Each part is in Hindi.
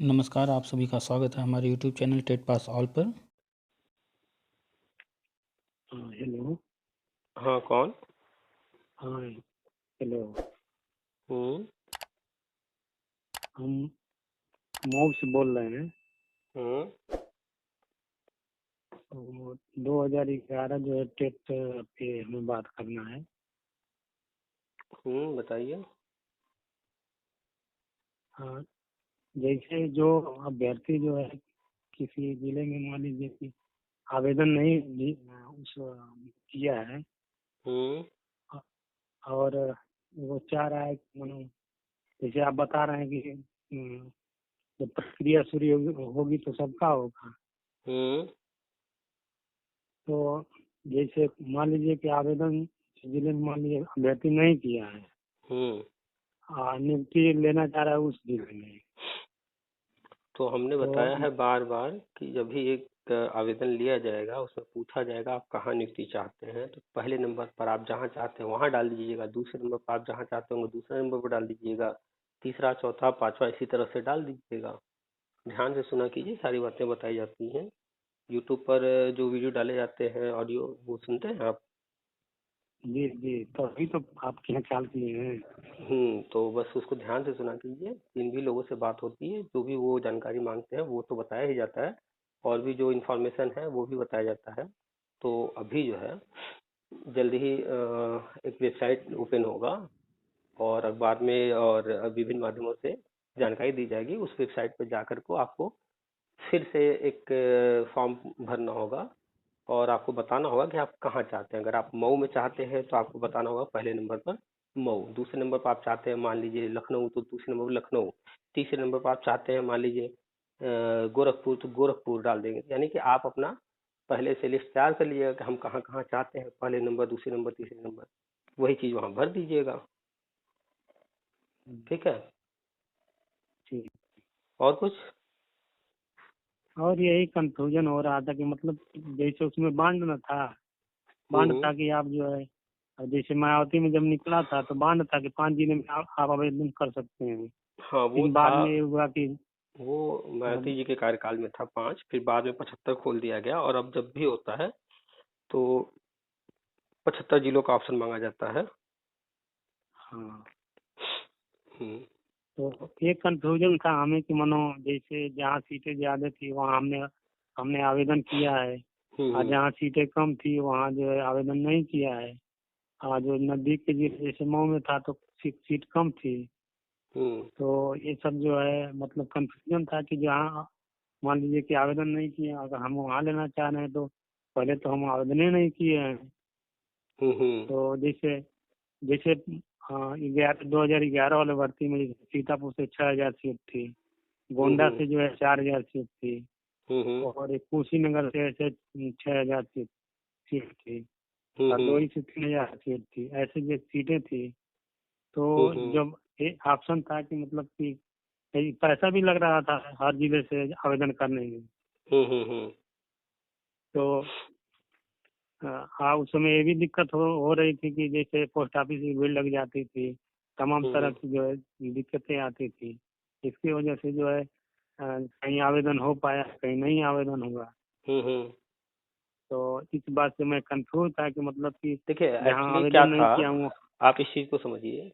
नमस्कार, आप सभी का स्वागत है हमारे YouTube channel TET pass all पर। हाँ हेलो। हाँ, कौन? हाँ हेलो। हम्म। हम मऊ से बोल रहे हैं। हम्म। तो 2011 जो है टेट पे हमें बात करना है। बताइए। हाँ, जैसे जो अभ्यर्थी जो है किसी जिले में मान लीजिए कि आवेदन नहीं उस किया है हम्म। और वो चाह रहा है कि मानो जैसे आप बता रहे हैं कि जब प्रक्रिया शुरू होगी तो सबका होगा। हम्म। तो जैसे मान लीजिए कि आवेदन जिले में मान लीजिए अभ्यर्थी नहीं किया है, हम्म। नियुक्ति लेना चाह रहा है उस जिले में। तो हमने तो बताया है बार बार कि जब भी एक आवेदन लिया जाएगा उसमें पूछा जाएगा आप कहाँ नियुक्ति चाहते हैं, तो पहले नंबर पर आप जहाँ चाहते हैं वहाँ डाल दीजिएगा, दूसरे नंबर पर आप जहाँ चाहते होंगे दूसरे नंबर पर डाल दीजिएगा, तीसरा चौथा पांचवा इसी तरह से डाल दीजिएगा। ध्यान से सुना कीजिए, सारी बातें बताई जाती हैं। यूट्यूब पर जो वीडियो डाले जाते हैं ऑडियो, वो सुनते हैं आप? जी जी, तो अभी तो आपके यहाँ ख्याल किए हैं। तो बस उसको ध्यान से सुना कीजिए। जिन भी लोगों से बात होती है जो भी वो जानकारी मांगते हैं वो तो बताया ही जाता है, और भी जो इन्फॉर्मेशन है वो भी बताया जाता है। तो अभी जो है जल्दी ही एक वेबसाइट ओपन होगा और अखबार में और विभिन्न माध्यमों से जानकारी दी जाएगी। उस वेबसाइट पर जाकर को आपको फिर से एक फॉर्म भरना होगा और आपको बताना होगा कि आप कहाँ चाहते हैं। अगर आप मऊ में चाहते हैं तो आपको बताना होगा पहले नंबर पर मऊ, दूसरे नंबर पर आप चाहते हैं मान लीजिए लखनऊ तो दूसरे नंबर पर लखनऊ, तीसरे नंबर पर आप चाहते हैं मान लीजिए गोरखपुर तो गोरखपुर डाल देंगे। यानी कि आप अपना पहले से लिस्ट तैयार कर लीजिएगा कि हम कहाँ कहाँ चाहते हैं, पहले नंबर दूसरे नंबर तीसरे नंबर, वही चीज़ वहाँ भर दीजिएगा। ठीक है। ठीक। और कुछ? और यही कंफ्यूजन हो रहा था कि मतलब जैसे उसमें बांड न था, बांड हम्म। था कि आप जो है अब जैसे मायावती में जब निकला था तो बांड था कि 5 जिले में आप आवेदन कर सकते हैं। हाँ वो लेकिन बाद था। में ये हुआ कि वो अब मायावती जी के कार्यकाल में था 5, फिर बाद में 75 खोल दिया गया, और अब जब भी होता है तो 75 जिलों का ऑप्शन मांगा जाता है। हाँ, हम्म। तो एक कंफ्यूजन था हमें कि मानो जैसे जहाँ सीटें ज्यादा थी वहाँ हमने हमने आवेदन किया है, और हम्म। जहाँ सीटें कम थी वहाँ जो है आवेदन नहीं किया है। और जो नजदीक के जिले जैसे मऊ में था तो सीट कम थी। हम्म। तो ये सब जो है मतलब कंफ्यूजन था कि जहाँ मान लीजिए कि आवेदन नहीं किया, अगर हम वहाँ लेना चाह रहे हैं तो पहले तो हम आवेदन ही नहीं किए हैं। हम्म। हम्म। तो जैसे जैसे 2011 वाले भर्ती में जैसे सीतापुर से 6,000 सीट थी, गोंडा हम्म। से जो है 4,000 सीट थी, हम्म। और एक कुशीनगर से ऐसे 6,000 सीट सीट थी, हम्म। हरदोई से 3,000 सीट थी। ऐसे जो सीटें थी तो हम्म। जब एक ऑप्शन था कि मतलब कि पैसा भी लग रहा था हर जिले से आवेदन करने में। हम्म। तो हाँ, उस समय ये भी दिक्कत हो रही थी कि जैसे पोस्ट ऑफिस की भीड़ लग जाती थी, तमाम तरह हम्म। की जो है दिक्कतें आती थी। इसकी वजह से जो है कहीं आवेदन हो पाया, कहीं नहीं आवेदन हुआ। हम्म। तो इस बात से मैं कंफ्यूज था कि मतलब कि देखिए जहाँ एक्चुअली क्या आवेदन नहीं था, किया हूँ। आप इस चीज को समझिए।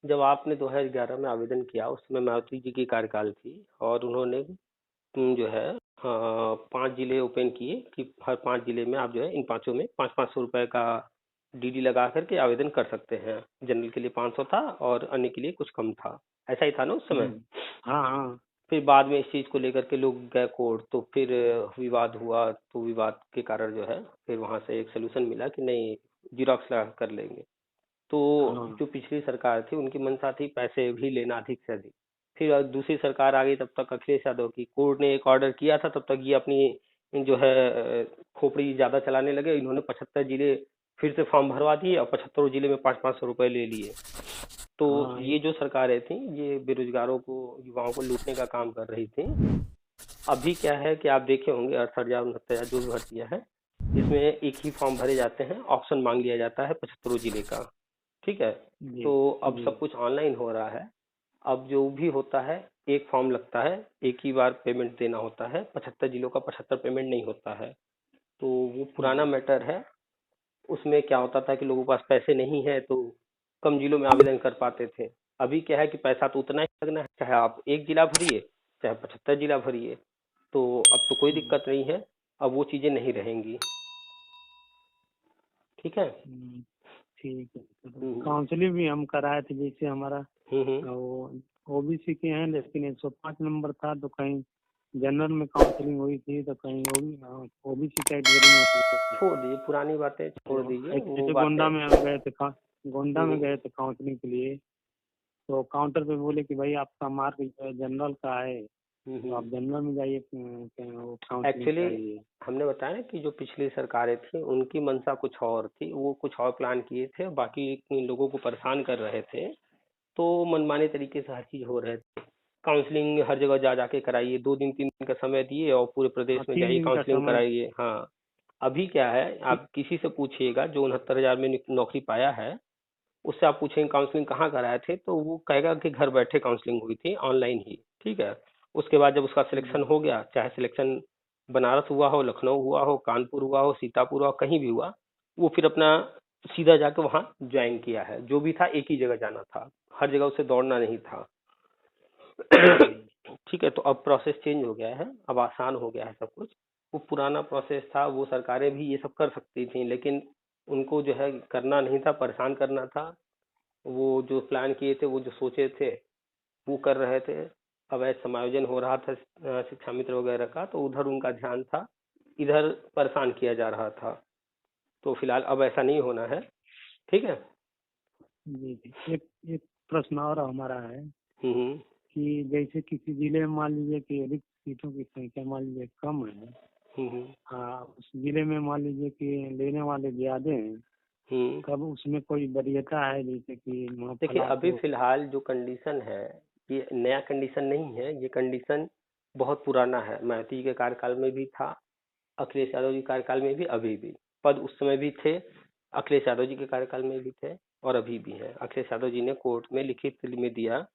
जब आपने 2011 में आवेदन किया उस समय मायावती जी की कार्यकाल थी, और उन्होंने जो है 5 जिले ओपन किए कि हर 5 जिले में आप जो है इन पांचों में 500-500 रुपए का डीडी लगा करके आवेदन कर सकते हैं। जनरल के लिए 500 था और अन्य के लिए कुछ कम था। ऐसा ही था ना उस समय? हाँ हाँ। फिर बाद में इस चीज को लेकर के लोग गए कोर्ट, तो फिर विवाद हुआ, तो विवाद के कारण जो है फिर वहां से एक सोल्यूशन मिला कि नहीं, जीरोक्स लगा कर लेंगे। तो हाँ। जो पिछली सरकार थी उनकी मंशा थी पैसे भी लेना अधिक से अधिक। फिर दूसरी सरकार आ गई, तब तक अखिलेश यादव की, कोर्ट ने एक ऑर्डर किया था, तब तक ये अपनी जो है खोपड़ी ज्यादा चलाने लगे। इन्होंने 75 जिले फिर से फॉर्म भरवा दिए और 75 जिले में 500-500 रुपए ले लिए। तो हाँ ये जो सरकारें थी ये बेरोजगारों को, युवाओं को लूटने का काम कर रही थी। अभी क्या है कि आप देखे होंगे 68,000 69,000 जो भी भर्तियां हैं, इसमें एक ही फॉर्म भरे जाते हैं, ऑप्शन मांग लिया जाता है 75 जिले का। ठीक है। जी तो अब जी। सब कुछ ऑनलाइन हो रहा है। अब जो भी होता है एक फॉर्म लगता है, एक ही बार पेमेंट देना होता है, 75 जिलों का 75 पेमेंट नहीं होता है। तो वो पुराना जी मैटर है। उसमें क्या होता था कि लोगों के पास पैसे नहीं है तो कम जिलों में आवेदन कर पाते थे। अभी क्या है कि पैसा तो उतना ही लगना है, चाहे आप एक जिला भरिए चाहे 75 जिला भरिए। तो अब तो कोई जी। दिक्कत नहीं है, अब वो चीजें नहीं रहेंगी। ठीक है। हम्म, ठीक है। तो हम्म काउंसलिंग भी हम कराए थे, जैसे हमारा हम्म। वो ओबीसी के हैं, लेकिन 105 नंबर था, तो कहीं जनरल में काउंसलिंग हुई थी, तो कहीं ओबीसी कैटेगरी में हुई थी। छोड़ दीजिए पुरानी बातें, छोड़ तो दीजिए वो जैसे बातें। गोंडा में हम गए थे गोंडा में हम्म। गए थे काउंसलिंग के लिए, तो काउंटर पे बोले कि भाई आपका मार्क जो है जनरल का है, तो आप जनरल में जाइए, वो काउंसलिंग एक्चुअली कराइए। हमने बताया ना कि जो पिछली सरकारें थी उनकी मंशा कुछ और थी, वो कुछ और प्लान किए थे, बाकी लोगों को परेशान कर रहे थे। तो मनमाने तरीके से हर चीज हो रहे थे। काउंसलिंग हर जगह जा जाके कराइए, 2 दिन 3 दिन का समय दिए और पूरे हाँ, प्रदेश में 3 जाइए दिन का काउंसलिंग समय। कराइए। हाँ। अभी क्या है, आप किसी से पूछिएगा जो 69,000 में नौकरी पाया है, उससे आप पूछेंगे काउंसलिंग कहाँ कराए थे, तो वो कहेगा कि घर बैठे काउंसलिंग हुई थी ऑनलाइन ही। ठीक है। उसके बाद जब उसका सिलेक्शन जी हो गया, चाहे सिलेक्शन बनारस हुआ हो, लखनऊ हुआ हो, कानपुर हुआ हो, सीतापुर हुआ, कहीं भी हुआ, वो फिर अपना सीधा जाके वहाँ ज्वाइन किया है। जो भी था एक ही जगह जाना था, हर जगह उसे दौड़ना नहीं था। जी ठीक है। तो अब प्रोसेस चेंज हो गया है, अब आसान हो गया है सब कुछ। वो पुराना प्रोसेस था, वो सरकारें भी ये सब कर सकती थी, लेकिन उनको जो है करना नहीं था, परेशान करना था। वो जो प्लान किए थे, वो जो सोचे थे, वो कर रहे थे। अवैध समायोजन हो रहा था शिक्षा मित्र वगैरह का, तो उधर उनका ध्यान था, इधर परेशान किया जा रहा था। तो फिलहाल अब ऐसा नहीं होना है। ठीक है। जी जी। एक एक प्रश्न और हमारा है हम्म कि जैसे किसी जिले में मान लीजिए कि रिक्त सीटों की संख्या मान लीजिए कम है, हम्म हाँ, उस जिले में मान लीजिए कि लेने वाले ज्यादा हैं, हम्म। तब उसमें कोई वरीयता है, जैसे कि देखिए फला अभी को। फिलहाल जो कंडीशन है, ये नया कंडीशन नहीं है, ये कंडीशन बहुत पुराना है। मायावती जी के कार्यकाल में भी था, अखिलेश यादव जी के कार्यकाल में भी, अभी भी पद उस समय भी थे, अखिलेश यादव जी के कार्यकाल में भी थे और अभी भी है। अखिलेश यादव जी ने कोर्ट में लिखित में दिया,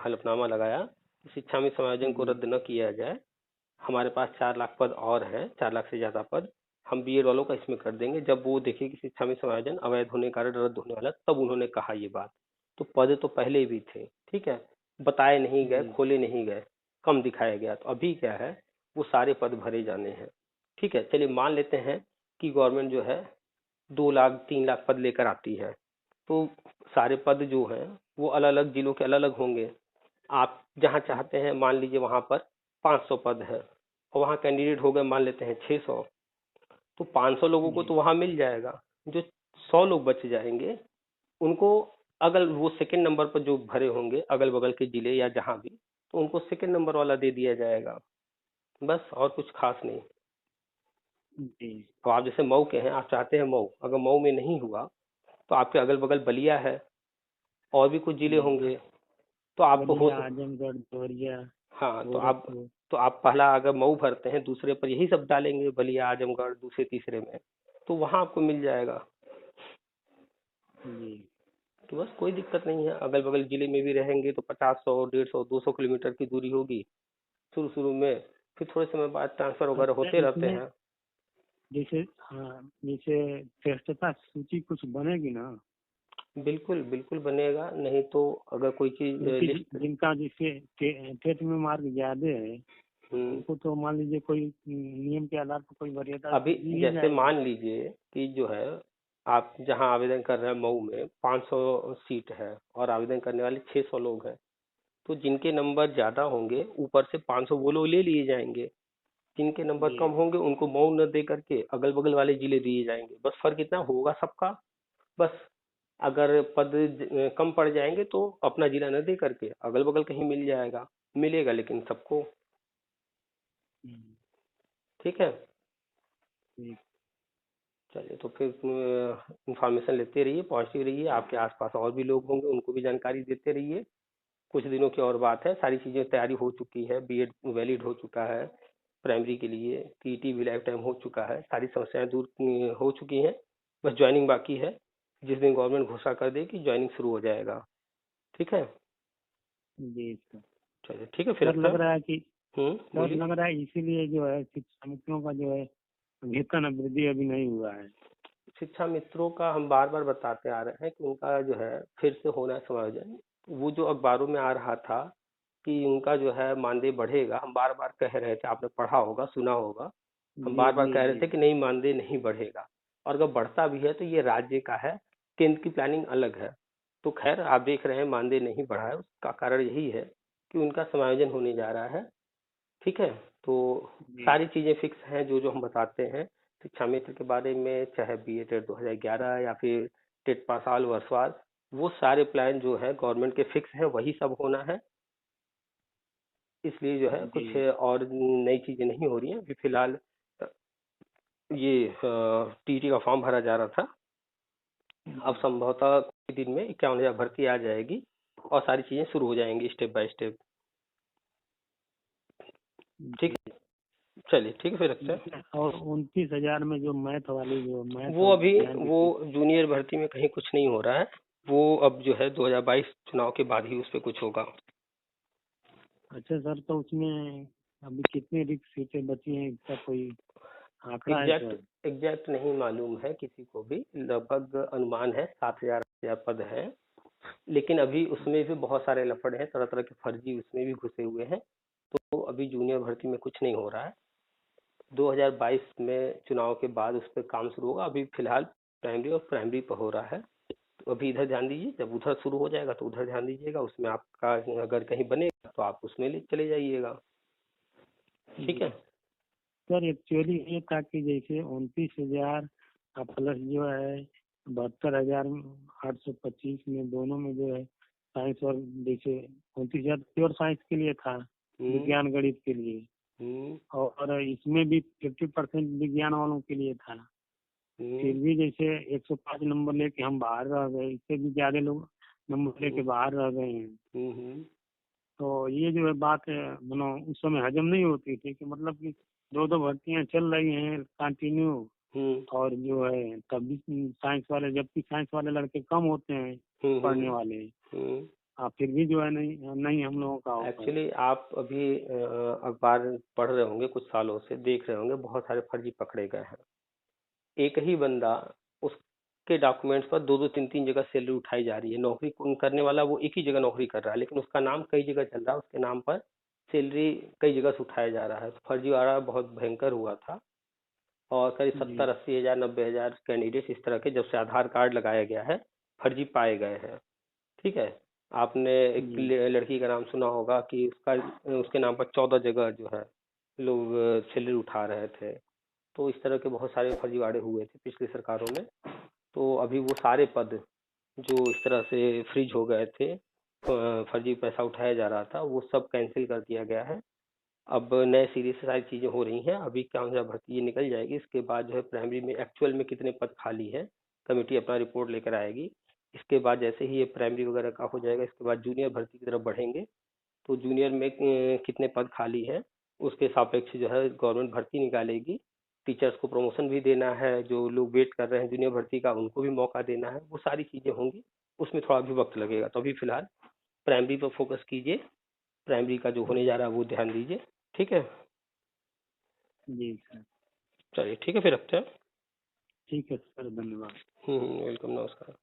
हलफनामा लगाया कि शिक्षा में समायोजन को जी रद्द न किया जाए। हमारे पास 4 लाख पद और हैं, 4 लाख से ज्यादा पद हम बीएड वालों का इसमें कर देंगे। जब वो देखे कि शिक्षा में समायोजन अवैध होने के कारण रद्द होने वाला, तब उन्होंने कहा ये बात। तो पद तो पहले भी थे। ठीक है। बताए नहीं गए, जी खोले नहीं गए, कम दिखाया गया। तो अभी क्या है, वो सारे पद भरे जाने हैं। ठीक है। चलिए मान लेते हैं कि गवर्नमेंट जो है 2 लाख 3 लाख पद लेकर आती है, तो सारे पद जो हैं वो अलग अलग जिलों के अलग अलग होंगे। आप जहाँ चाहते हैं मान लीजिए वहां पर 500 पद है, और वहाँ कैंडिडेट हो गए मान लेते हैं 600, तो 500 लोगों को जी तो वहां मिल जाएगा। जो 100 लोग बच जाएंगे, उनको अगल वो सेकंड नंबर पर जो भरे होंगे अगल बगल के जिले या जहां भी, तो उनको सेकंड नंबर वाला दे दिया जाएगा। बस, और कुछ खास नहीं। जी। तो आप जैसे मऊ के हैं, आप चाहते हैं मऊ, अगर मऊ में नहीं हुआ तो आपके अगल बगल बलिया है, और भी कुछ जिले जी होंगे। तो आप हो, बलिया, आजमगढ़, देवरिया, हाँ, गोरखपुर। तो आप पहला अगर मऊ भरते हैं, दूसरे पर यही सब डालेंगे, बलिया आजमगढ़, दूसरे तीसरे में, तो वहां आपको मिल जाएगा। जी तो बस कोई दिक्कत नहीं है, अगल बगल जिले में भी रहेंगे तो 50 100 150 200 किलोमीटर की दूरी होगी शुरू शुरू में, फिर थोड़े समय बाद ट्रांसफर वगैरह अच्छा, होते रहते इसमें हैं। जैसे, हाँ, जैसे श्रेष्ठता सूची कुछ बनेगी ना, बिल्कुल बिल्कुल बनेगा, नहीं तो अगर कोई चीज जैसे लिस्ट। जिनका जैसे टेट में मार्क ज्यादा है, हम्म। उनको तो मान लीजिए कोई नियम के आधार पर कोई वरीयता अभी दी ही जैसे जाएगी। मान लीजिए कि जो है, आप जहां आवेदन कर रहे हैं मऊ में 500 सीट है और आवेदन करने वाले 600 लोग हैं, तो जिनके नंबर ज्यादा होंगे ऊपर से 500 वो लोग ले लिए जाएंगे। जिनके नंबर जी कम होंगे उनको मऊ न दे करके अगल बगल वाले जिले दिए जाएंगे। बस फर्क इतना होगा सबका। बस, अगर पद कम पड़ जाएंगे तो अपना जिला न दे करके अगल बगल कहीं मिल जाएगा, मिलेगा लेकिन सबको। हम्म, ठीक है। ठीक। चलिए, तो फिर इंफॉर्मेशन लेते रहिए, पहुंचते रहिए, आपके आसपास और भी लोग होंगे उनको भी जानकारी देते रहिए। कुछ दिनों की और बात है, सारी चीजें तैयारी हो चुकी है, बीएड वैलिड हो चुका है प्राइमरी के लिए, टीटी भी लाइफ टाइम हो चुका है, सारी समस्याएं दूर हो चुकी हैं। बस ज्वाइनिंग बाकी है, जिस दिन गवर्नमेंट घोषणा कर दे कि ज्वाइनिंग शुरू हो जाएगा। ठीक है। जी सर। चलिए ठीक है फिर सर रखते लग हैं। रहा है कि सर बोलिए। लग रहा है इसीलिए जो है शिक्षा मित्रों का जो है वेतन वृद्धि अभी नहीं हुआ है। शिक्षा मित्रों का हम बार बार बताते आ रहे हैं कि उनका जो है फिर से होना है समायोजन। वो जो अखबारों में आ रहा था कि उनका जो है मानदेय बढ़ेगा, हम बार बार कह रहे थे, आपने पढ़ा होगा सुना होगा, हम जी बार बार जी कह रहे जी। थे कि नहीं मानदेय नहीं बढ़ेगा। और अगर बढ़ता भी है तो ये राज्य का है, केंद्र की प्लानिंग अलग है। तो खैर आप देख रहे हैं मानदेय नहीं बढ़ा है, उसका कारण यही है कि उनका समायोजन होने जा रहा है। ठीक है। तो जी सारी चीजें फिक्स हैं जो जो हम बताते हैं शिक्षा मित्र के बारे में, चाहे बी टेट 2011 या फिर टेट पास साल वर्षवार, वो सारे प्लान जो है गवर्नमेंट के फिक्स हैं, वही सब होना है। इसलिए जो है जी। कुछ और नई चीजें नहीं हो रही हैं अभी फिलहाल। ये टीटी का फॉर्म भरा जा रहा था, अब संभवतः कुछ दिन में 51,000 भर्ती आ जाएगी और सारी चीजें शुरू हो जाएंगी स्टेप बाय स्टेप। ठीक है, चलिए ठीक है फिर रखते हैं। और 29,000 में जो मैथ वाली जो मैथ वो और अभी विज्ञान की वो फीस। जूनियर भर्ती में कहीं कुछ नहीं हो रहा है, वो अब जो है 2022 चुनाव के बाद ही उस पर कुछ होगा। अच्छा सर, तो उसमें अभी कितनी रिक्त सीटें बची हैं, इसका कोई आंकड़ा है एग्जैक्ट सर? एग्जैक्ट नहीं मालूम है किसी को भी, लगभग अनुमान है 7,000 पद हैं। लेकिन अभी उसमें भी बहुत सारे लफड़े हैं, तरह तरह के फर्जी उसमें भी घुसे हुए हैं। तो अभी जूनियर भर्ती में कुछ नहीं हो रहा है। 2022 में चुनाव के बाद उस पर काम शुरू होगा। अभी फिलहाल प्राइमरी और प्राइमरी पर हो रहा है। तो अभी इधर ध्यान दीजिए, जब उधर शुरू हो जाएगा तो उधर ध्यान दीजिएगा, उसमें आपका अगर कहीं बनेगा तो आप उसमें ले चले जाइएगा। ठीक जी है। सर, एक्चुअली ये था कि जैसे 29,000 प्लस जो है 72,825 में दोनों में जो है साइंस और जैसे 29,000 प्योर साइंस के लिए था, हम्म विज्ञान गणित के लिए। हम्म और इसमें भी 50% विज्ञान वालों के लिए था। फिर हम्म भी जैसे 105 नंबर लेके हम बाहर रह गए, इससे भी ज्यादा लोग नंबर लेके बाहर रह गए हैं। हम्म तो ये जो है बात उस समय हजम नहीं होती थी कि मतलब कि दो दो भर्तियां चल रही हैं कंटिन्यू। हम्म और जो है तब भी साइंस वाले, जबकि साइंस वाले लड़के कम होते हैं पढ़ने वाले। हम्म फिर भी जो है नहीं नहीं हम लोगों का हो पाया। एक्चुअली आप अभी अखबार पढ़ रहे होंगे, कुछ सालों से देख रहे होंगे, बहुत सारे फर्जी पकड़े गए हैं। एक ही बंदा, उसके डॉक्यूमेंट्स पर दो दो तीन तीन जगह सैलरी उठाई जा रही है। नौकरी करने वाला वो एक ही जगह नौकरी कर रहा है, लेकिन उसका नाम कई जगह चल रहा है, उसके नाम पर सैलरी कई जगह से उठाया जा रहा है। तो फर्जीवाड़ा बहुत भयंकर हुआ था। और करीब जी 70-80 हज़ार 90,000 कैंडिडेट इस तरह के, जब से आधार कार्ड लगाया गया है, फर्जी पाए गए हैं। ठीक है। आपने एक जी लड़की का नाम सुना होगा कि उसके नाम पर 14 जगह जो है लोग सैलरी उठा रहे थे। तो इस तरह के बहुत सारे फर्जीवाड़े हुए थे पिछली सरकारों में। तो अभी वो सारे पद जो इस तरह से फ्रीज हो गए थे, फर्जी पैसा उठाया जा रहा था, वो सब कैंसिल कर दिया गया है। अब नए सिरे से सारी चीजें हो रही हैं। अभी क्या हो, भर्ती ये निकल जाएगी, इसके बाद जो है प्राइमरी में एक्चुअल में कितने पद खाली है, कमेटी अपना रिपोर्ट लेकर आएगी। इसके बाद जैसे ही ये प्राइमरी वगैरह का हो जाएगा, इसके बाद जूनियर भर्ती की तरफ बढ़ेंगे। तो जूनियर में कितने पद खाली है, उसके सापेक्ष जो है गवर्नमेंट भर्ती निकालेगी। टीचर्स को प्रमोशन भी देना है, जो लोग वेट कर रहे हैं जूनियर भर्ती का उनको भी मौका देना है, वो सारी चीजें होंगी। उसमें थोड़ा भी वक्त लगेगा। तो अभी फिलहाल प्राइमरी पर फोकस कीजिए, प्राइमरी का जो होने जा रहा है वो ध्यान दीजिए। ठीक है। जी सर। चलिए ठीक है फिर रखते हैं। ठीक है सर, धन्यवाद। वेलकम, नमस्कार।